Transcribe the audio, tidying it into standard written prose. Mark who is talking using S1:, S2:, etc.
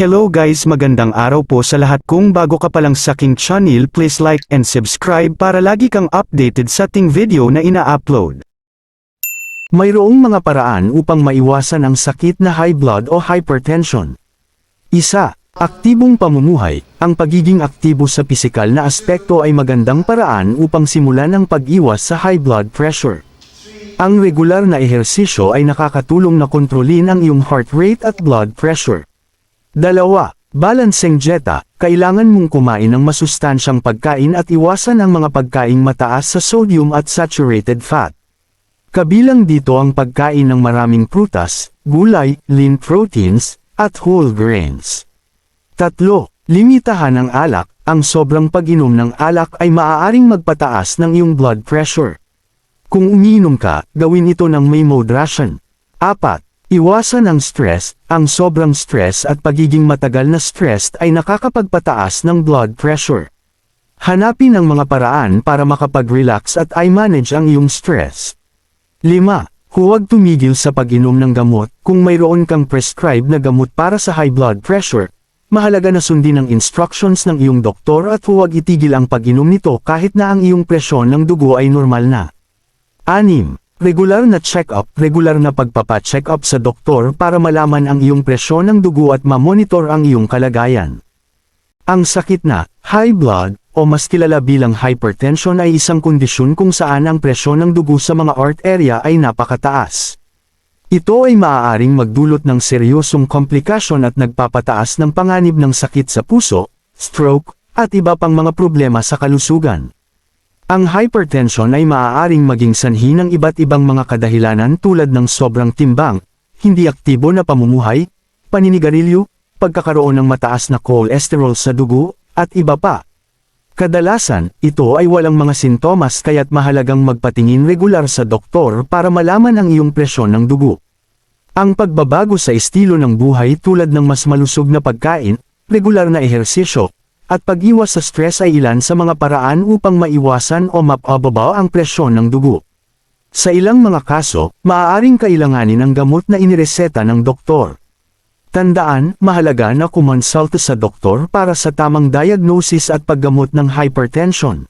S1: Hello guys, magandang araw po sa lahat. Kung bago ka pa lang sa aking channel, please like and subscribe para lagi kang updated sa ating video na ina-upload. Mayroong mga paraan upang maiwasan ang sakit na high blood o hypertension. Isa, aktibong pamumuhay. Ang pagiging aktibo sa pisikal na aspekto ay magandang paraan upang simulan ang pag-iwas sa high blood pressure. Ang regular na ehersisyo ay nakakatulong na kontrolin ang iyong heart rate at blood pressure. Dalawa, balancing dieta. Kailangan mong kumain ng masustansyang pagkain at iwasan ang mga pagkaing mataas sa sodium at saturated fat. Kabilang dito ang pagkain ng maraming prutas, gulay, lean proteins, at whole grains. Tatlo, limitahan ang alak. Ang sobrang pag-inom ng alak ay maaaring magpataas ng iyong blood pressure. Kung umiinom ka, gawin ito ng may moderation. Apat, iwasan ang stress. Ang sobrang stress at pagiging matagal na stressed ay nakakapagpataas ng blood pressure. Hanapin ang mga paraan para makapag-relax at i-manage ang iyong stress. 5. Huwag tumigil sa pag-inom ng gamot. Kung mayroon kang prescribed na gamot para sa high blood pressure, mahalaga na sundin ang instructions ng iyong doktor at huwag itigil ang pag-inom nito kahit na ang iyong presyon ng dugo ay normal na. 6. Regular na check-up. Regular na pagpapa-check-up sa doktor para malaman ang iyong presyon ng dugo at ma-monitor ang iyong kalagayan. Ang sakit na high blood o mas kilala bilang hypertension ay isang kondisyon kung saan ang presyon ng dugo sa mga arterya ay napakataas. Ito ay maaaring magdulot ng seryosong komplikasyon at nagpapataas ng panganib ng sakit sa puso, stroke, at iba pang mga problema sa kalusugan. Ang hypertension ay maaaring maging sanhi ng iba't ibang mga kadahilanan tulad ng sobrang timbang, hindi aktibo na pamumuhay, paninigarilyo, pagkakaroon ng mataas na cholesterol sa dugo, at iba pa. Kadalasan, ito ay walang mga sintomas kaya't mahalagang magpatingin regular sa doktor para malaman ang iyong presyon ng dugo. Ang pagbabago sa estilo ng buhay tulad ng mas malusog na pagkain, regular na ehersisyo, at pag-iwas sa stress ay ilan sa mga paraan upang maiwasan o mapababa ang presyon ng dugo. Sa ilang mga kaso, maaaring kailanganin ang gamot na inireseta ng doktor. Tandaan, mahalaga na kumonsulta sa doktor para sa tamang diagnosis at paggamot ng hypertension.